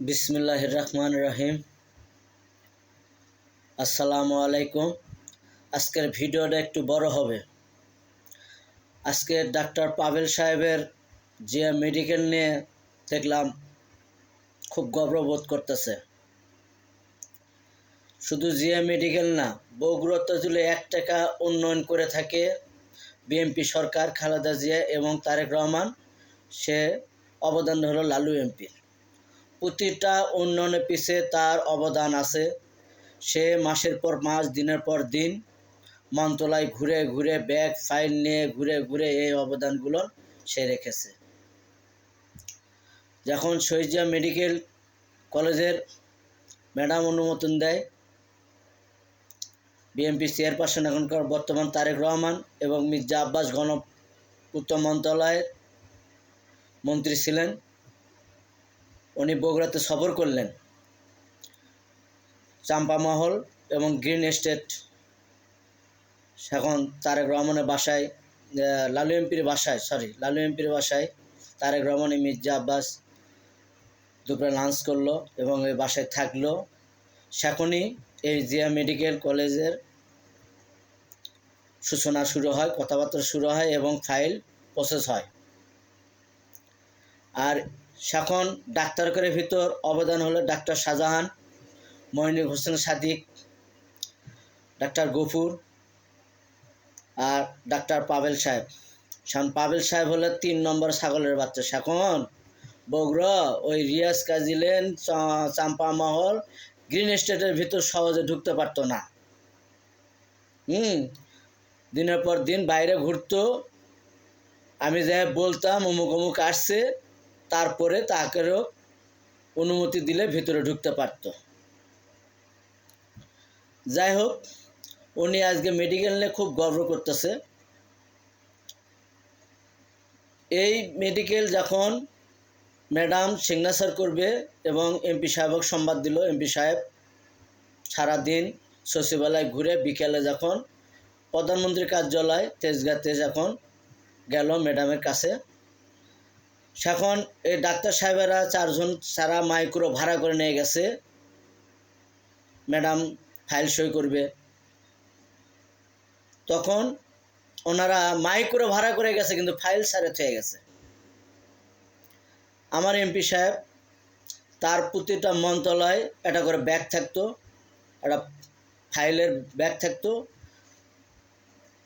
বিসমিল্লাহির রহমানির রহিম। আসসালামু আলাইকুম। আজকের ভিডিওটা একটু বড় হবে। আজকে ডাক্তার পাভেল সাহেবের জিয়া মেডিকেল নিয়ে দেখলাম খুব গর্ববোধ করতেছে। শুধু জিয়া মেডিকেল না, বগুড়াতে যদি 1 টাকা উন্নয়ন করে থাকে বিএনপি সরকার, খালেদা জিয়া এবং তারেক রহমান, সে অবদান হলো লালু এমপির। প্রতিটা উন্নয়নের পিছে তার অবদান আছে। সে মাসের পর মাস, দিনের পর দিন মন্ত্রণালয় ঘুরে ঘুরে, ব্যাগ ফাইল নিয়ে ঘুরে ঘুরে এই অবদানগুলো সে রেখেছে। যখন শহীদ মেডিকেল কলেজের ম্যাডাম অনুমোদন দেয়, বিএনপি চেয়ারপারসন এখনকার বর্তমান তারেক রহমান এবং মির্জা আব্বাস গণপূর্ত মন্ত্রণালয়ের মন্ত্রী ছিলেন, উনি বগুড়াতে সফর করলেন। চাম্পামহল এবং গ্রিন এস্টেট, এখন তারেক রহমানের বাসায়, লালু এমপির বাসায় তারেক রহমান মির্জা আব্বাস দুপুরে লাঞ্চ করলো এবং এই বাসায় থাকলো। সেখনই এই জিয়া মেডিকেল কলেজের সূচনা শুরু হয়, কথাবার্তা শুরু হয় এবং ফাইল প্রসেস হয়। আর সেখন ডাক্তারদের ভিতর অবদান হলো ডাক্তার শাহজাহান, মইনুল হোসেন সাদিক, ডাক্তার গফুর আর ডাক্তার পাভেল সাহেব। পাভেল সাহেব হলো 3 নম্বর ছাগলের বাচ্চা। সেখন বগুড়া ওই রিয়াজ কাজী লেন, চাম্পামহল, গ্রিন এস্টেটের ভিতর সহজে ঢুকতে পারতো না। দিনের পর দিন বাইরে ঘুরতো। আমি যাই বলতাম অমুক অমুক আসছে, তারপরে তাকেও অনুমতি দিলে ভিতরে ঢুকতে পারতো। যাই হোক, উনি আজকে মেডিকেল নিয়ে খুব গর্ব করতেছে। এই মেডিকেল যখন ম্যাডাম সিগনেচার করবে এবং এমপি সাহেবক সংবাদ দিল, এমপি সাহেব সারাদিন সচিবালয় ঘুরে বিকেলে যখন প্রধানমন্ত্রীর কার্যালয় তেজগাঁতে যখন গেল ম্যাডামের কাছে, সেখন এই ডাক্তার সাহেবেরা 4 জন সারা মাইক্রো ভাড়া করে নিয়ে গেছে। ম্যাডাম ফাইল সই করবে, তখন ওনারা মাইক্রো ভাড়া করে গেছে কিন্তু ফাইল সারে থেকে গেছে। আমার এমপি সাহেব, তার প্রতিটা মন্ত্রণালয় একটা করে ব্যাগ থাকতো, একটা ফাইলের ব্যাগ থাকতো,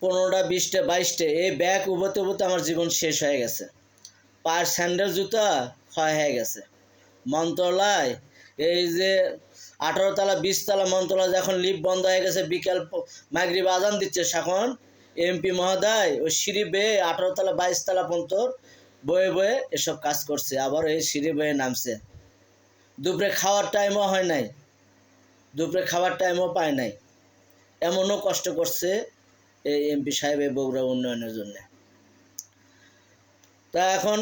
15টা 20টা 22টা। এই ব্যাগ উবোতে উবোতে আমার জীবন শেষ হয়ে গেছে। পায়ের স্যান্ডেল জুতা ক্ষয় হয়ে গেছে। মন্ত্রণালয় এই যে 18 তলা 20 তলা মন্ত্রণালয় যখন লিফট বন্ধ হয়ে গেছে, বিকেল মাগরিব আজান দিচ্ছে, তখন এমপি মহোদয় ওই সিঁড়ি বেয়ে 18 তলা 22 তলা পর্যন্ত বয়ে বয়ে এসব কাজ করছে। আবার এই সিঁড়ি বয়ে নামছে। দুপুরে খাওয়ার টাইমও হয় নাই, দুপুরে খাওয়ার টাইমও পায় নাই। এমনও কষ্ট করছে এই এমপি সাহেব এই বগুড়া উন্নয়নের জন্য। তা এখন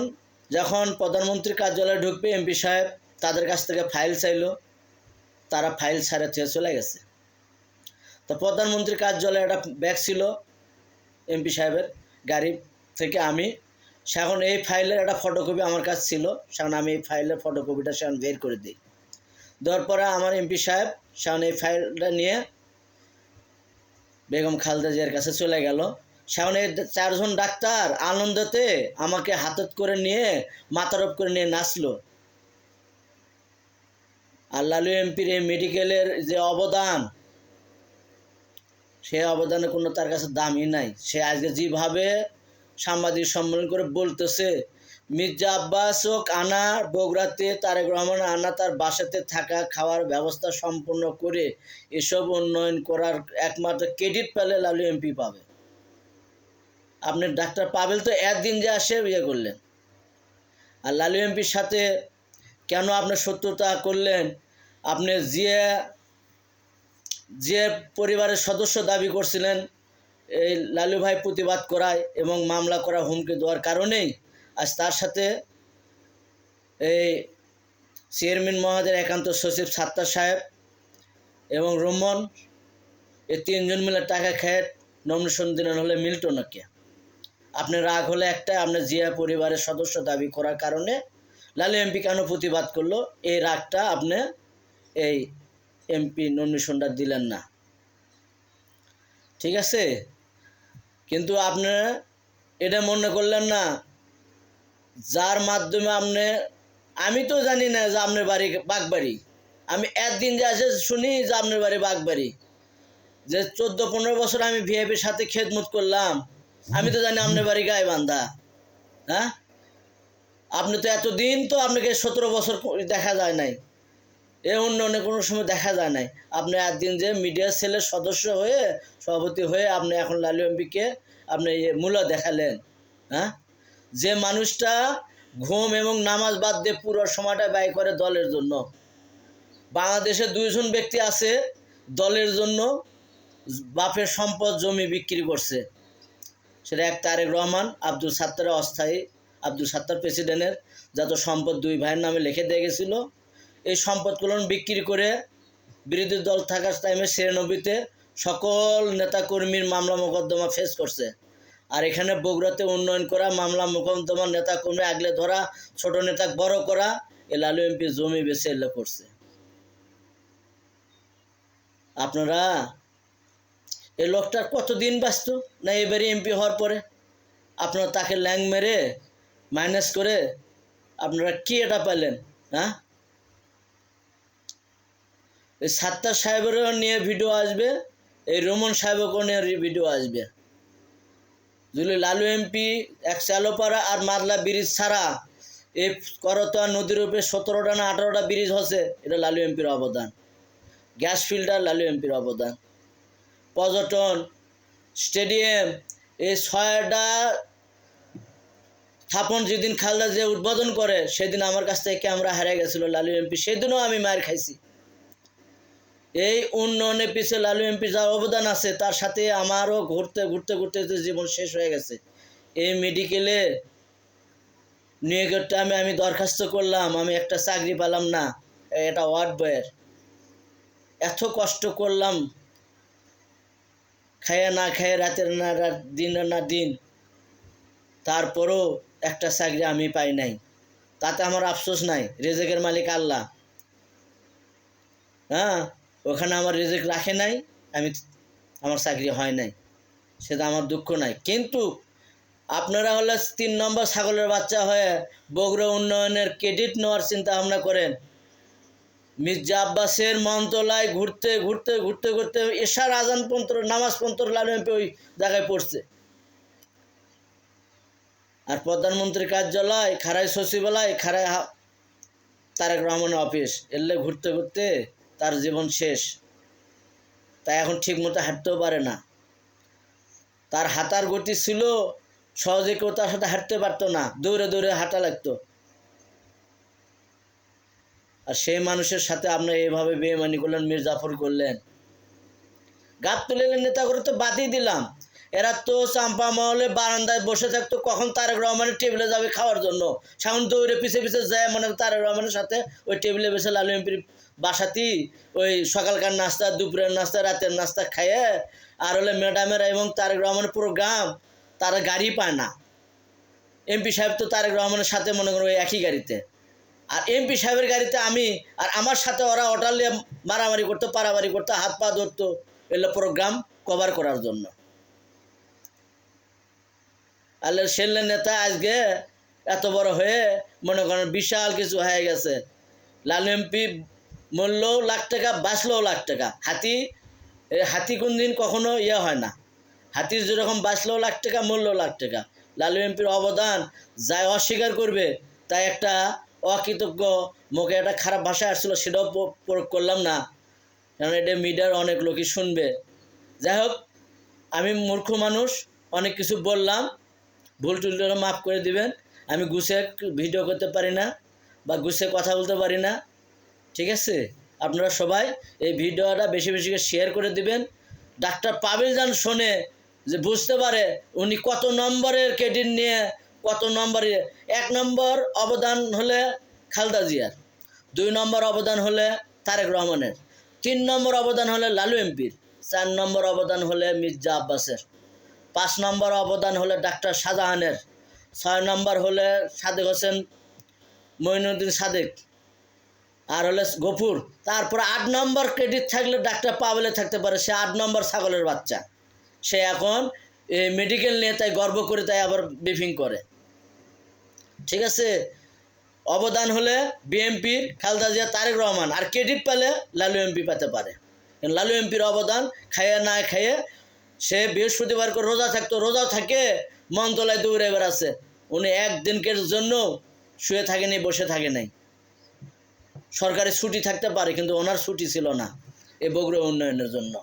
যখন প্রধানমন্ত্রীর কার্যালয়ে ঢুকবে, এমপি সাহেব তাদের কাছ থেকে ফাইল চাইলো, তারা ফাইল ছাড়ে থেকে চলে গেছে। তো প্রধানমন্ত্রীর কার্যালয়ে একটা ব্যাগ ছিল এমপি সাহেবের গাড়ি থেকে, আমি সেখন এই ফাইলের একটা ফটোকপি আমার কাছে ছিল, সেখন আমি এই ফাইলের ফটোকপিটা সেখন বের করে দিই। দেওয়ার পরে আমার এমপি সাহেব সেখন এই ফাইলটা নিয়ে বেগম খালেদা জিয়ার কাছে চলে গেল। সেখন এই 4 জন ডাক্তার আনন্দতে আমাকে হাতত করে নিয়ে মাথার ওপর করে নিয়ে নাচলো। আর লালু এমপির এই মেডিকেলের যে অবদান, সে অবদানে কোনো তার কাছে দামই নাই। সে আজকে যেভাবে সাংবাদিক সম্মেলন করে বলতেছে, মির্জা আব্বাসক আনা বগুড়াতে, তারেক রহমান আনা তার বাসাতে থাকা খাওয়ার ব্যবস্থা সম্পূর্ণ করে এসব উন্নয়ন করার একমাত্র ক্রেডিট পেলে লালু এমপি পাবে। আপনি ডাক্তার পাভেল তো একদিন যে আসে ইয়ে করলেন, আর লালু এমপির সাথে কেন আপনি শত্রুতা করলেন? আপনি যে পরিবারের সদস্য দাবি করছিলেন, এই লালু ভাই প্রতিবাদ করায় এবং মামলা করা হুমকি দেওয়ার কারণেই আজ তার সাথে এই চেয়ারম্যান মহোদয়ের একান্ত সচিব সাত্তার সাহেব এবং রোমন, এই 3 জন মিলে টাকা খেয়ে নমিনেশন দিলেন হলে মিল্টনকে। আপনার রাগ হলে একটা, আপনার জিয়া পরিবারের সদস্য দাবি করার কারণে লালু এমপি কেন প্রতিবাদ করলো, এই রাগটা আপনি এই এমপি নমিনেশনটা দিলেন না, ঠিক আছে? কিন্তু আপনি এটা মনে করলেন না, যার মাধ্যমে আমি তো জানি না যে আপনার বাড়ি বাগবাড়ি, আমি একদিন যে আসে শুনি যে আপনার বাড়ি বাগবাড়ি, যে 14-15 বছর আমি ভিআইপির সাথে খেদমত করলাম, আমি তো জানি আপনার বাড়ি গাইবান্ধা। হ্যাঁ, আপনি তো এতদিন তো আপনাকে 17 বছর দেখা যায় নাই, এ উন্নয়নে কোনো সময় দেখা যায় নাই। আপনি একদিন যে মিডিয়া সেলের সদস্য হয়ে, সভাপতি হয়ে আপনি এখন লালু এমপিকে আপনি মূল্য দেখালেন। হ্যাঁ, যে মানুষটা ঘুম এবং নামাজ বাদ দিয়ে পুরো সময়টা ব্যয় করে দলের জন্য। বাংলাদেশে 2 জন ব্যক্তি আছে দলের জন্য বাপের সম্পদ জমি বিক্রি করছে, সেটা এক তারেক রহমান, আব্দুল সাত্তার অস্থায়ী, আব্দুল সাত্তার প্রেসিডেন্টের যত সম্পদ 2 ভাইয়ের নামে লিখে দিয়ে গেছিল, এই সম্পদগুলো বিক্রি করে বিরোধী দল থাকার টাইমে 96-তে সকল নেতাকর্মীর মামলা মোকদ্দমা ফেস করছে। আর এখানে বগুড়াতে উন্নয়ন করা, মামলা মোকদ্দমা, নেতাকর্মী আগলে ধরা, ছোট নেতা বড় করা, এ লালু এমপি জমি বেচে এলে করছে। আপনারা এই লোকটা কতদিন বাঁচত না এবারে এমপি হওয়ার পরে? আপনারা তাকে ল্যাং মেরে মাইনাস করে আপনারা কি এটা পেলেন? হ্যাঁ, এই সাত্তার সাহেবেরও নিয়ে ভিডিও আসবে, এই রোমন সাহেবকেও নিয়ে ভিডিও আসবে। যদি লালু এমপি এক চালোপাড়া আর মাদলা ব্রিজ ছাড়া এই করতোয়া নদীর উপরে 17টা না 18টা ব্রিজ হচ্ছে, এটা লালু এমপির অবদান। গ্যাস ফিল্টার লালু এমপির অবদান। পর্যটন, স্টেডিয়াম, এই 6টা স্থাপন যেদিন খালদা যে উদ্বোধন করে, সেদিন আমার কাছ থেকে ক্যামেরা হারিয়ে গেছিল লালু এমপি, সেদিনও আমি মার খাইছি। এই উন্নয়নের পিছিয়ে লালু এমপি যার অবদান আছে, তার সাথে আমারও ঘুরতে ঘুরতে ঘুরতে জীবন শেষ হয়ে গেছে। এই মেডিকেলে নিয়োগের টাইমে আমি দরখাস্ত করলাম, আমি একটা চাকরি পেলাম না, এটা ওয়ার্ড বয়ের। এত কষ্ট করলাম, খাইয়া না খাইয়া, রাতের না রাত, দিনের না দিন, তারপরও একটা চাকরি আমি পাই নাই। তাতে আমার আফসোস নাই, রেজেকের মালিক আল্লাহ। হ্যাঁ, ওখানে আমার রেজেক রাখে নাই, আমার চাকরি হয় নাই, সেটা আমার দুঃখ নাই। কিন্তু আপনারা হলে 3 নম্বর ছাগলের বাচ্চা হয়ে বগুড়া উন্নয়নের ক্রেডিট নেওয়ার চিন্তা ভাবনা করেন। মির্জা আব্বাসের মন্ত্রণালয় ঘুরতে ঘুরতে ঘুরতে ঘুরতে এশার আজান পর্যন্ত, নামাজ পর্যন্ত লালু এমপি ওই জায়গায় পড়ছে। আর প্রধানমন্ত্রীর কার্যালয়, খারাই সচিবালয়, খারাই তারেক রহমানের অফিস, এলে ঘুরতে ঘুরতে তার জীবন শেষ। তাই এখন ঠিক মতো হাঁটতেও পারে না। তার হাঁটার গতি ছিল, সহজে কেউ তার সাথে হাঁটতে পারতো না, দৌড়ে দৌড়ে হাঁটা লাগতো। আর সেই মানুষের সাথে আপনারা এইভাবে বেইমানি করলেন, মির্জাফর করলেন, গাত তুলে নেতা করে তো বাদই দিলাম। এরা তো চাম্পা মহলে বারান্দায় বসে থাকতো, কখন তারেক রহমানের টেবিলে যাবে খাওয়ার জন্য, সামন দৌড়ে পিছে পিছে যায়, মনে তারেক রহমানের সাথে ওই টেবিলে বসে লালু এমপির বাসাতেই ওই সকালকার নাস্তা, দুপুরের নাস্তা, রাতের নাস্তা খাইয়ে, আর হলে ম্যাডামেরা এবং তারেক রহমানের গ্রাম তারা গাড়ি পায় না। এমপি সাহেব তো তারেক রহমানের সাথে মনে করো ওই একই গাড়িতে, আর এমপি সাহেবের গাড়িতে আমি, আর আমার সাথে ওরা অটালে মারামারি করতো, পারামারি করতো, হাত পা ধরতো, এগুলো প্রোগ্রাম কভার করার জন্য। আল্লাহ সেল্লে নেতা আজকে এত বড় হয়ে মনে করেন বিশাল কিছু হয়ে গেছে। লালু এমপি মরলেও লাখ টাকা, বাঁচলেও লাখ টাকা। হাতি কোন দিন কখনো হয় না। হাতির যেরকম বাঁচলেও লাখ টাকা, মরলেও লাখ টাকা। লালু এমপির অবদান যাই অস্বীকার করবে, তাই একটা অকৃতজ্ঞ মুখে একটা খারাপ ভাষা আসছিল, সেটাও প্রয়োগ করলাম না, কারণ এটা মিডিয়ার অনেক লোকই শুনবে। যাই হোক, আমি মূর্খ মানুষ, অনেক কিছু বললাম, ভুল টুল মাফ করে দিবেন। আমি গুছিয়ে ভিডিও করতে পারি না বা গুছিয়ে কথা বলতে পারি না, ঠিক আছে? আপনারা সবাই এই ভিডিওটা বেশি বেশি শেয়ার করে দিবেন। ডাক্তার পাবেল যান শোনে, যে বুঝতে পারে উনি কত নম্বরের ক্রেডিট নিয়ে, কত নম্বরে। 1 নম্বর অবদান হলে খালেদা জিয়ার, 2 নম্বর অবদান হলে তারেক রহমানের, 3 নম্বর অবদান হলে লালু এমপির, 4 নম্বর অবদান হলে মির্জা আব্বাসের, 5 নম্বর অবদান হলে ডাক্তার শাহজাহানের, 6 নম্বর হলে সাদেক হোসেন মঈনুদ্দিন সাদেক, আর হলে গফুর। তারপরে 8 নম্বর ক্রেডিট থাকলে ডাক্তার পাবেলে থাকতে পারে, সে 8 নম্বর ছাগলের বাচ্চা। সে এখন মেডিকেল নিয়ে তাই গর্ব করে তাই আবার ব্রিফিং করে। ঠিক আছে, অবদান হলে বিএমপির খালেদা জিয়া, তারেক রহমান, আর ক্রেডিট পেলে লালু এমপি পেতে পারে। লালু এমপির অবদান খাইয়ে না খাইয়ে সে বৃহস্পতিবার করে রোজা থাকতো, রোজা থাকে মন্ত্রণালয় দৌড়ে বেড়াচ্ছে। উনি একদিনকের জন্য শুয়ে থাকেনি, বসে থাকে নাই। সরকারি ছুটি থাকতে পারে কিন্তু ওনার ছুটি ছিল না এই বগুড়া উন্নয়নের জন্য।